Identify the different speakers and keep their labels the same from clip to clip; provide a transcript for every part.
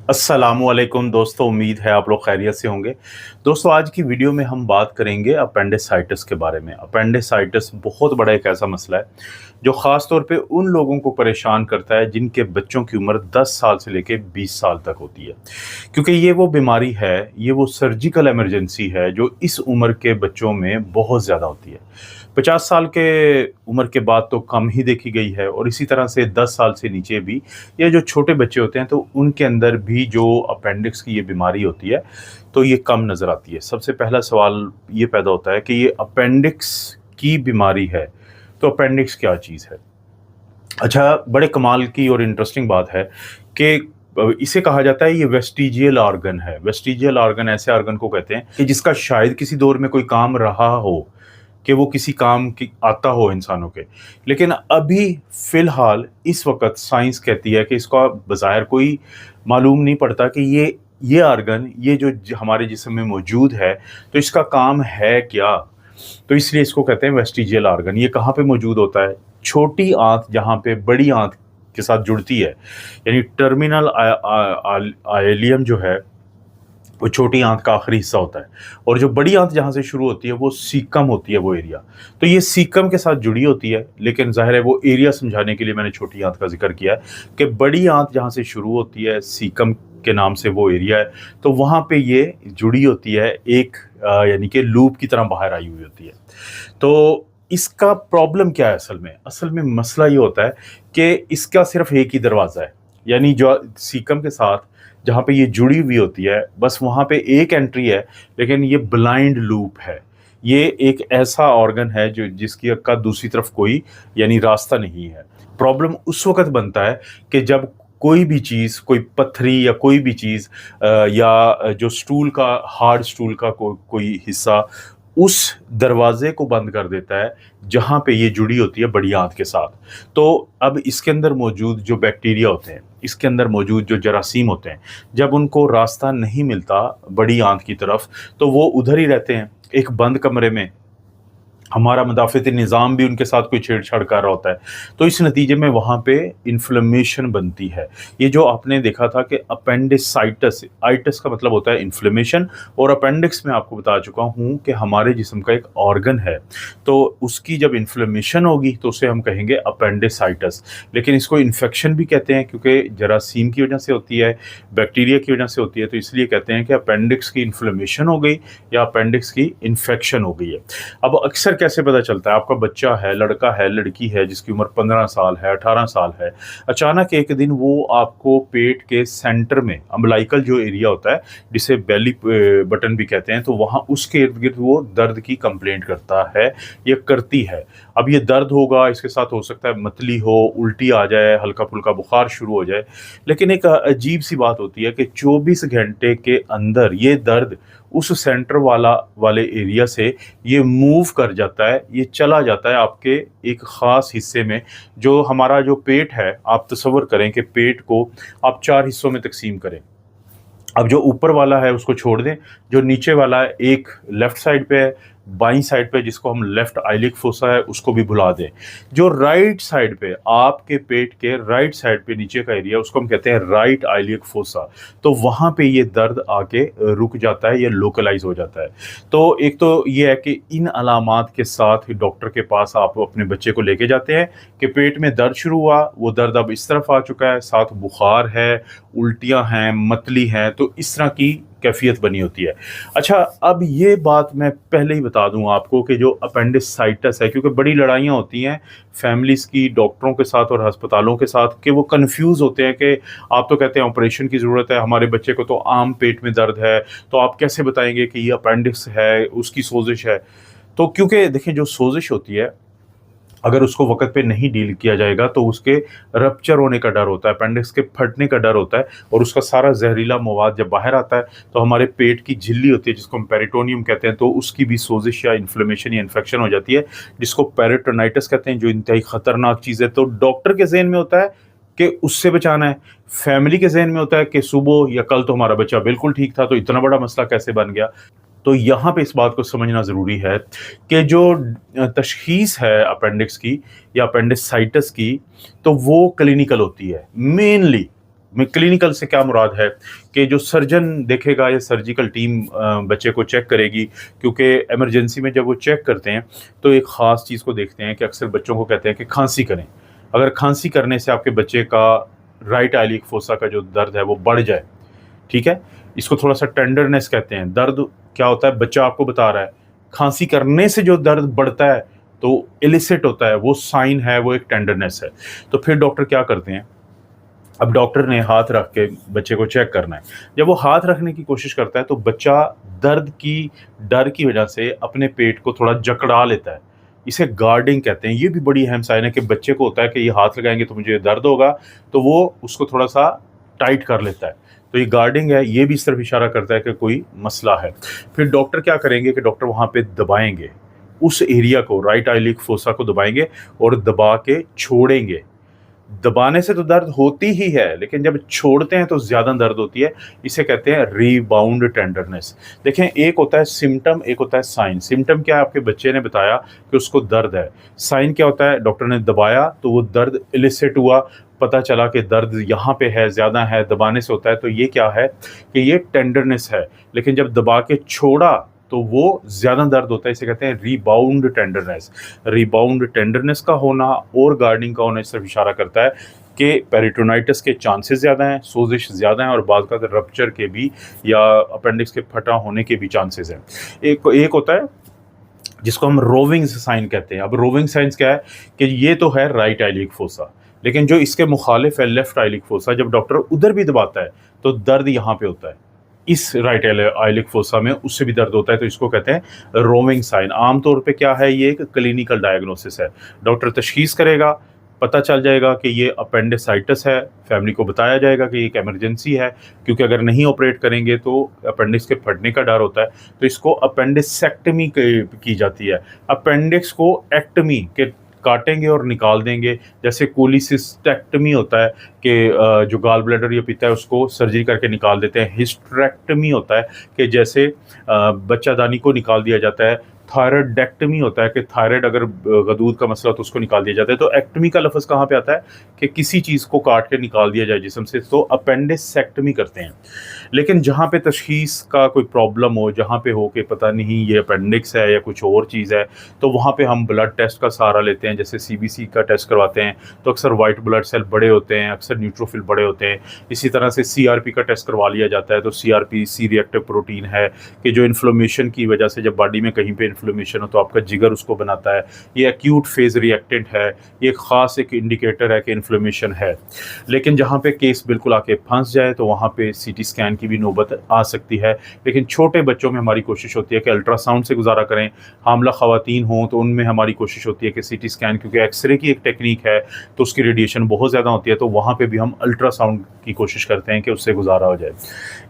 Speaker 1: अस्सलामुअलैकुम दोस्तों, उम्मीद है आप लोग खैरियत से होंगे। दोस्तों, आज की वीडियो में हम बात करेंगे अपेंडिसाइटिस के बारे में। अपेंडिसाइटिस बहुत बड़ा एक ऐसा मसला है जो ख़ास तौर पे उन लोगों को परेशान करता है जिनके बच्चों की उम्र 10 साल से लेके 20 साल तक होती है। क्योंकि ये वो बीमारी है, ये वो सर्जिकल इमरजेंसी है जो इस उम्र के बच्चों में बहुत ज़्यादा होती है। 50 साल के उम्र के बाद तो कम ही देखी गई है और इसी तरह से 10 साल से नीचे भी ये जो छोटे बच्चे होते हैं तो उनके अंदर भी जो अपेंडिक्स की ये बीमारी होती है तो ये कम नज़र आती है। सबसे पहला सवाल ये पैदा होता है कि ये अपेंडिक्स की बीमारी है, तो अपेंडिक्स क्या चीज़ है? अच्छा, बड़े कमाल की और इंटरेस्टिंग बात है कि इसे कहा जाता है ये वेस्टिजियल ऑर्गन है। वेस्टिजियल ऑर्गन ऐसे ऑर्गन को कहते हैं कि जिसका शायद किसी दौर में कोई काम रहा हो, कि वो किसी काम की आता हो इंसानों के। लेकिन अभी फ़िलहाल इस वक़्त साइंस कहती है कि इसका बज़ाहिर कोई मालूम नहीं पड़ता कि ये ऑर्गन ये जो हमारे जिस्म में मौजूद है, तो इसका काम है क्या? तो इसलिए इसको कहते हैं वेस्टिजियल ऑर्गन। ये कहाँ पे मौजूद होता है? छोटी आंत जहाँ पे बड़ी आंत के साथ जुड़ती है, यानी टर्मिनल आइलियम जो है वो छोटी आंत का आखिरी हिस्सा होता है और जो बड़ी आंत जहाँ से शुरू होती है वो सीकम होती है, वो एरिया। तो ये सीकम के साथ जुड़ी होती है, लेकिन ज़ाहिर है वो एरिया समझाने के लिए मैंने छोटी आंत का जिक्र किया है कि बड़ी आंत जहाँ से शुरू होती है, सीकम के नाम से वो एरिया है, तो वहाँ पे ये जुड़ी होती है एक यानी कि लूप की तरह बाहर आई हुई होती है। तो इसका प्रॉब्लम क्या है असल में? असल में मसला ये होता है कि इसका सिर्फ़ एक ही दरवाज़ा है, यानी जो सीकम के साथ जहाँ पे ये जुड़ी हुई होती है, बस वहाँ पे एक एंट्री है, लेकिन ये ब्लाइंड लूप है। ये एक ऐसा ऑर्गन है जो जिसकी का दूसरी तरफ कोई यानी रास्ता नहीं है। प्रॉब्लम उस वक़्त बनता है कि जब कोई भी चीज़, कोई पत्थरी या कोई भी चीज़ या जो स्टूल का हार्ड स्टूल का कोई हिस्सा उस दरवाज़े को बंद कर देता है, जहाँ पे ये जुड़ी होती है बड़ी आंत के साथ। तो अब इसके अंदर मौजूद जो बैक्टीरिया होते हैं, इसके अंदर मौजूद जो जरासीम होते हैं, जब उनको रास्ता नहीं मिलता बड़ी आंत की तरफ, तो वो उधर ही रहते हैं, एक बंद कमरे में। हमारा मुदाफ़िती निज़ाम भी उनके साथ कोई छेड़छाड़ कर रहा होता है। तो इस नतीजे में वहाँ पे इन्फ्लेमेशन बनती है। ये जो आपने देखा था कि अपेंडिसाइटिस, आइटिस का मतलब होता है इन्फ्लेमेशन, और अपेंडिक्स मैं आपको बता चुका हूँ कि हमारे जिस्म का एक ऑर्गन है। तो उसकी जब इन्फ्लेमेशन होगी तो उसे हम कहेंगे अपेंडिसाइटिस। लेकिन इसको इन्फेक्शन भी कहते हैं क्योंकि जरासीम की वजह से होती है, बैक्टीरिया की वजह से होती है, तो इसलिए कहते हैं कि अपेंडिक्स की इन्फ्लेमेशन हो गई या अपेंडिक्स की इन्फेक्शन हो गई है। अब अक्सर कैसे पता चलता है? आपका बच्चा है, लड़का है, लड़की है जिसकी उम्र 15 साल है, 18 साल है, अचानक एक दिन वो आपको पेट के सेंटर में अम्बिलिकल जो एरिया होता है, जिसे बेली बटन भी कहते हैं, तो वहाँ उसके इर्द-गिर्द वो दर्द की कंप्लेंट करता है या करती है। अब ये दर्द होगा, इसके साथ हो सकता है मतली हो, उल्टी आ जाए, हल्का-फुल्का बुखार शुरू हो जाए। लेकिन एक अजीब-सी बात होती है कि 24 घंटे के अंदर ये दर्द उस सेंटर वाले एरिया से ये मूव कर जाता है, ये चला जाता है आपके एक ख़ास हिस्से में। जो हमारा जो पेट है, आप तसव्वुर करें कि पेट को आप 4 हिस्सों में तक़सीम करें। अब जो ऊपर वाला है उसको छोड़ दें, जो नीचे वाला है एक लेफ़्ट साइड पे है, बाईं साइड पे जिसको हम लेफ़्ट आइलिक फोसा है उसको भी भुला दें। जो राइट साइड पे आपके पेट के राइट साइड पे नीचे का एरिया उसको हम कहते हैं राइट आइलिक फोसा। तो वहाँ पे ये दर्द आके रुक जाता है, ये लोकलाइज़ हो जाता है। तो एक तो ये है कि इन अलामात के साथ ही डॉक्टर के पास आप अपने बच्चे को लेके जाते हैं कि पेट में दर्द शुरू हुआ, वो दर्द अब इस तरफ आ चुका है, साथ बुखार है, उल्टियाँ हैं, मतली हैं, तो इस तरह की कैफ़ियत बनी होती है। अच्छा, अब ये बात मैं पहले ही बता दूँ आपको कि जो अपेंडिसाइटिस है, क्योंकि बड़ी लड़ाइयाँ होती हैं फैमिलीज़ की डॉक्टरों के साथ और अस्पतालों के साथ कि वो कन्फ्यूज़ होते हैं कि आप तो कहते हैं ऑपरेशन की ज़रूरत है, हमारे बच्चे को तो आम पेट में दर्द है, तो आप कैसे बताएँगे कि ये अपेंडिक्स है, उसकी सोज़िश है? तो क्योंकि देखिए जो सोज़िश होती है, अगर उसको वक़्त पे नहीं डील किया जाएगा तो उसके रप्चर होने का डर होता है, अपेंडिक्स के फटने का डर होता है और उसका सारा ज़हरीला मवाद जब बाहर आता है तो हमारे पेट की झिल्ली होती है जिसको हम पेरिटोनियम कहते हैं, तो उसकी भी सोज़िश या इन्फ्लेमेशन या इन्फेक्शन हो जाती है, जिसको पेरिटोनाइटिस कहते हैं, जो इंतहाई ख़तरनाक चीज़ है। तो डॉक्टर के ज़हन में होता है कि उससे बचाना है, फैमिली के ज़हन में होता है कि सुबह या कल तो हमारा बच्चा बिल्कुल ठीक था, तो इतना बड़ा मसला कैसे बन गया? तो यहाँ पे इस बात को समझना ज़रूरी है कि जो तशख़ीस है अपेंडिक्स की या अपेंडिसाइटिस की, तो वो क्लिनिकल होती है मेनली। क्लिनिकल से क्या मुराद है कि जो सर्जन देखेगा या सर्जिकल टीम बच्चे को चेक करेगी, क्योंकि इमरजेंसी में जब वो चेक करते हैं तो एक ख़ास चीज़ को देखते हैं कि अक्सर बच्चों को कहते हैं कि खांसी करें। अगर खांसी करने से आपके बच्चे का राइट आइलिक फोसा का जो दर्द है वो बढ़ जाए, ठीक है, इसको थोड़ा सा टेंडरनेस कहते हैं। दर्द क्या होता है, बच्चा आपको बता रहा है, खांसी करने से जो दर्द बढ़ता है तो इलिसिट होता है, वो साइन है, वो एक टेंडरनेस है। तो फिर डॉक्टर क्या करते हैं, अब डॉक्टर ने हाथ रख के बच्चे को चेक करना है। जब वो हाथ रखने की कोशिश करता है तो बच्चा दर्द की डर की वजह से अपने पेट को थोड़ा जकड़ा लेता है। इसे गार्डिंग कहते हैं। ये भी बड़ी अहम साइन है कि बच्चे को होता है कि ये हाथ लगाएंगे तो मुझे दर्द होगा, तो वो उसको थोड़ा सा टाइट कर लेता है। तो ये गार्डिंग है, ये भी इस तरफ इशारा करता है कि कोई मसला है। फिर डॉक्टर क्या करेंगे कि डॉक्टर वहाँ पे दबाएंगे, उस एरिया को, राइट आइलिक फोसा को दबाएंगे और दबा के छोड़ेंगे। दबाने से तो दर्द होती ही है, लेकिन जब छोड़ते हैं तो ज़्यादा दर्द होती है। इसे कहते हैं रीबाउंड टेंडरनेस। देखें, एक होता है सिम्टम, एक होता है साइन। सिम्टम क्या है, आपके बच्चे ने बताया कि उसको दर्द है। साइन क्या होता है, डॉक्टर ने दबाया तो वो दर्द इलिसिट हुआ, पता चला कि दर्द यहाँ पे है, ज़्यादा है, दबाने से होता है। तो ये क्या है कि ये टेंडरनेस है, लेकिन जब दबा के छोड़ा तो वो ज़्यादा दर्द होता है। इसे कहते हैं रीबाउंड टेंडरनेस। रीबाउंड टेंडरनेस का होना और गार्डिंग का होना इस तरफ इशारा करता है कि पेरिटोनाइटिस के चांसेस ज़्यादा हैं, सोजिश ज़्यादा हैं और बाद का रप्चर के भी या अपेंडिक्स के फटा होने के भी चांसेस हैं। एक होता है जिसको हम रोविंग साइन कहते हैं। अब रोविंग साइंस क्या है कि ये तो है राइट आइलिक फोसा, लेकिन जो इसके मुखालिफ है लेफ्ट आइलिक फोसा, जब डॉक्टर उधर भी दबाता है तो दर्द यहाँ पे होता है। इस राइट आइलिक फोसा में उससे भी दर्द होता है, तो इसको कहते हैं रोविंग साइन। आमतौर पे क्या है, ये एक क्लिनिकल डायग्नोसिस है। डॉक्टर तशखीस करेगा, पता चल जाएगा कि ये अपेंडिसाइटिस है, फैमिली को बताया जाएगा कि एक इमरजेंसी है, क्योंकि अगर नहीं ऑपरेट करेंगे तो अपेंडिक्स के फटने का डर होता है। तो इसको अपेंडिसेक्टमी की जाती है। अपेंडिक्स को एक्टमी के काटेंगे और निकाल देंगे, जैसे कोलिसिस्टेक्टमी होता है कि जो गाल ब्लैडर या पित्त है उसको सर्जरी करके निकाल देते हैं। हिस्टेरेक्टमी होता है कि जैसे बच्चादानी को निकाल दिया जाता है। थायराइडेक्टमी होता है कि थायराइड अगर गदूद का मसला हो तो उसको निकाल दिया जाता है। तो एक्टमी का लफ्ज़ कहाँ पे आता है कि किसी चीज़ को काट के निकाल दिया जाए जिस्म से, तो अपेंडिसेक्टमी करते हैं। लेकिन जहाँ पे तशखीस का कोई प्रॉब्लम हो, जहाँ पे हो कि पता नहीं ये अपेंडिक्स है या कुछ और चीज़ है, तो वहाँ पे हम ब्लड टेस्ट का सहारा लेते हैं। जैसे CBC का टेस्ट करवाते हैं तो अक्सर वाइट ब्लड सेल बड़े होते हैं, अक्सर न्यूट्रोफिल बड़े होते हैं। इसी तरह से CRP का टेस्ट करवा लिया जाता है। तो CRP सी रिएक्टिव प्रोटीन है कि जो इन्फ्लेमेशन की वजह से जब बॉडी में कहीं पे इन्फ्लेमेशन हो तो आपका जिगर उसको बनाता है। ये एक्यूट फेज रिएक्टेंट है, ये एक ख़ास एक इंडिकेटर है कि इन्फ्लेमेशन है। लेकिन जहाँ पे केस बिल्कुल आके फंस जाए तो वहाँ पे CT स्कैन की भी नौबत आ सकती है। लेकिन छोटे बच्चों में हमारी कोशिश होती है कि अल्ट्रासाउंड से गुजारा करें। हामला ख़वातीन हों तो उनमें हमारी कोशिश होती है कि CT स्कैन, क्योंकि एक्सरे की एक टेक्निक है तो उसकी रेडिएशन बहुत ज़्यादा होती है, तो वहाँ पे भी हम अल्ट्रासाउंड की कोशिश करते हैं कि उससे गुजारा हो जाए।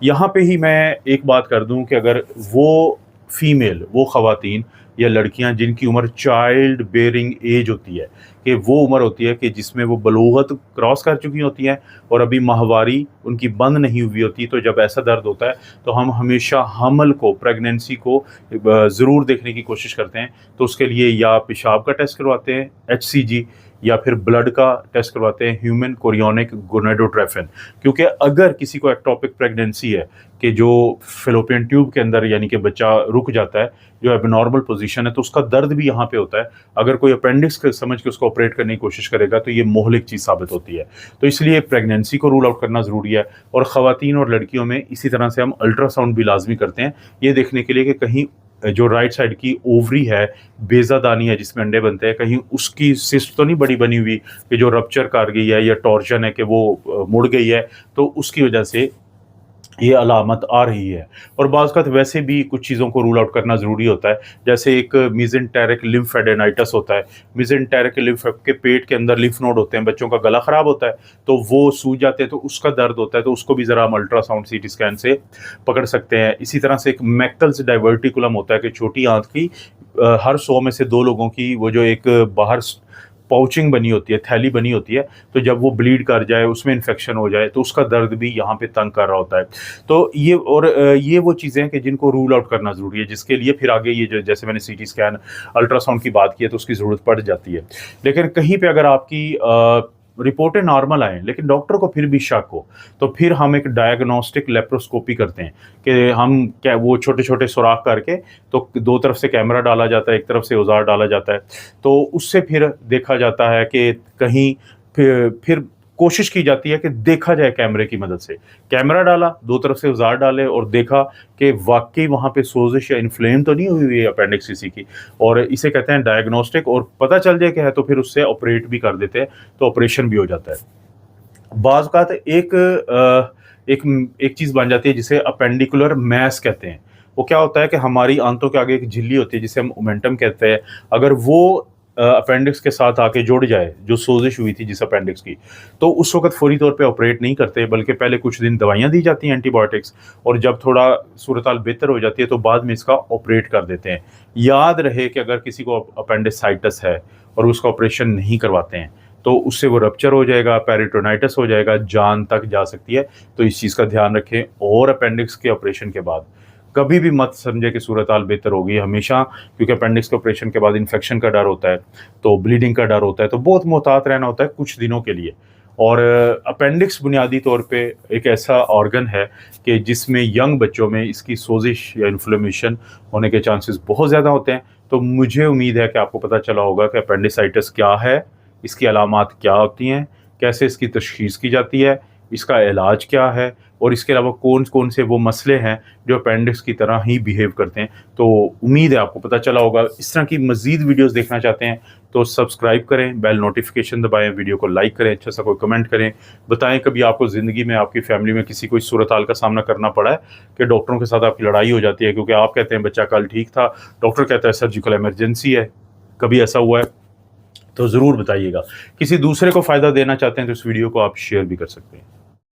Speaker 1: यहाँ पे ही मैं एक बात कर दूँ कि अगर वो फीमेल, वो ख़वातीन या लड़कियां जिनकी उम्र चाइल्ड बेयरिंग एज होती है, कि वो उम्र होती है कि जिसमें वो बलूगत क्रॉस कर चुकी होती हैं और अभी माहवारी उनकी बंद नहीं हुई होती, तो जब ऐसा दर्द होता है तो हम हमेशा हमल को, प्रेगनेंसी को ज़रूर देखने की कोशिश करते हैं। तो उसके लिए या पेशाब का टेस्ट करवाते हैं HCG, या फिर ब्लड का टेस्ट करवाते हैं ह्यूमन कोरियोनिक गोनेडोट्रोपिन। क्योंकि अगर किसी को एक्टोपिक प्रेगनेंसी है कि जो फेलोपियन ट्यूब के अंदर यानी कि बच्चा रुक जाता है, जो एबनॉर्मल पोजीशन है, तो उसका दर्द भी यहाँ पे होता है। अगर कोई अपेंडिक्स समझ के उसको ऑपरेट करने की कोशिश करेगा तो ये मोहलिक चीज़ साबित होती है। तो इसलिए प्रेगनेंसी को रूल आउट करना ज़रूरी है। और ख़वातीन और लड़कियों में इसी तरह से हम अल्ट्रासाउंड भी लाजमी करते हैं, ये देखने के लिए कि कहीं जो राइट साइड की ओवरी है, बेजादानी है जिसमें अंडे बनते हैं, कहीं उसकी सिस्ट तो नहीं बड़ी बनी हुई कि जो रप्चर कर गई है या टॉर्शन है कि वो मुड़ गई है, तो उसकी वजह से ये अलामत आ रही है। और बाज़ वक़्त वैसे भी कुछ चीज़ों को रूल आउट करना ज़रूरी होता है, जैसे एक मीजेंटेरिक लिम्फेडेनाइटिस होता है। मीजेंटेरिक लिम्फ के पेट के अंदर लिम्फ नोड होते हैं, बच्चों का गला ख़राब होता है तो वो सूज जाते हैं, तो उसका दर्द होता है, तो उसको भी ज़रा हम अल्ट्रासाउंड CT स्कैन से पकड़ सकते हैं। इसी तरह से एक मैकल्स डाइवर्टिकुलम होता है कि छोटी आंत की हर 100 में से 2 लोगों की वो जो एक बाहर पाउचिंग बनी होती है, थैली बनी होती है, तो जब वो ब्लीड कर जाए, उसमें इन्फेक्शन हो जाए, तो उसका दर्द भी यहाँ पे तंग कर रहा होता है। तो ये और ये वो चीज़ें हैं कि जिनको रूल आउट करना ज़रूरी है, जिसके लिए फिर आगे ये जो जैसे मैंने CT स्कैन, अल्ट्रासाउंड की बात की है तो उसकी ज़रूरत पड़ जाती है। लेकिन कहीं पे अगर आपकी रिपोर्टें नॉर्मल आएँ, लेकिन डॉक्टर को फिर भी शक हो, तो फिर हम एक डायग्नोस्टिक लेप्रोस्कोपी करते हैं कि हम क्या वो छोटे-छोटे सुराख करके, तो 2 तरफ से कैमरा डाला जाता है, एक तरफ से औज़ार डाला जाता है। तो उससे फिर देखा जाता है कि कहीं फिर कोशिश की जाती है कि देखा जाए कैमरे की मदद से। कैमरा डाला, 2 तरफ से औज़ार डाले और देखा कि वाक़ई वहाँ पे सोज़िश या इन्फ्लेम तो नहीं हुई हुई है अपेंडिक्स किसी की, और इसे कहते हैं डायग्नोस्टिक, और पता चल जाए कि है तो फिर उससे ऑपरेट भी कर देते हैं, तो ऑपरेशन भी हो जाता है। बाज़ औक़ात एक चीज़ बन जाती है जिसे अपेंडिकुलर मैस कहते हैं। वो क्या होता है कि हमारी आंतों के आगे एक झिल्ली होती है जिसे हम ओमेंटम कहते हैं। अगर वो अपेंडिक्स के साथ आके जुड़ जाए, जो सोज़िश हुई थी जिस अपेंडिक्स की, तो उस वक़्त फ़ौरी तौर पे ऑपरेट नहीं करते, बल्कि पहले कुछ दिन दवाइयाँ दी जाती हैं एंटीबायोटिक्स, और जब थोड़ा सूरत-हाल बेहतर हो जाती है तो बाद में इसका ऑपरेट कर देते हैं। याद रहे कि अगर किसी को अपेंडिसाइटिस है और उसका ऑपरेशन नहीं करवाते हैं, तो उससे वो रप्चर हो जाएगा, पेरिटोनाइटिस हो जाएगा, जान तक जा सकती है। तो इस चीज़ का ध्यान रखें, और अपेंडिक्स के ऑपरेशन के बाद कभी भी मत समझे कि सूरत-हाल बेहतर होगी हमेशा, क्योंकि अपेंडिक्स के ऑपरेशन के बाद इन्फेक्शन का डर होता है, तो ब्लीडिंग का डर होता है, तो बहुत मुहतात रहना होता है कुछ दिनों के लिए। और अपेंडिक्स बुनियादी तौर पे एक ऐसा ऑर्गन है कि जिसमें यंग बच्चों में इसकी सोज़िश या इन्फ्लेमेशन होने के चांसेस बहुत ज़्यादा होते हैं। तो मुझे उम्मीद है कि आपको पता चला होगा कि अपेंडिसाइटिस क्या है, इसकी अलामात क्या होती हैं, कैसे इसकी तशख़ीस की जाती है, इसका इलाज क्या है, और इसके अलावा कौन-कौन से वो मसले हैं जो अपेंडिक्स की तरह ही बिहेव करते हैं। तो उम्मीद है आपको पता चला होगा। इस तरह की मज़ीद वीडियोज़ देखना चाहते हैं तो सब्सक्राइब करें, बेल नोटिफ़िकेशन दबाएँ, वीडियो को लाइक करें, अच्छा सा कोई कमेंट करें। बताएँ कभी आपको ज़िंदगी में आपकी फ़ैमिली में किसी कोई सूरत-हाल का सामना करना पड़ा है कि डॉक्टरों के साथ आपकी लड़ाई हो जाती है क्योंकि आप कहते हैं बच्चा कल ठीक था, डॉक्टर कहता है सर्जिकल इमरजेंसी है। कभी ऐसा हुआ है? तो ज़रूर बताइएगा। किसी दूसरे को फ़ायदा देना चाहते हैं तो इस वीडियो को आप शेयर भी कर सकते हैं।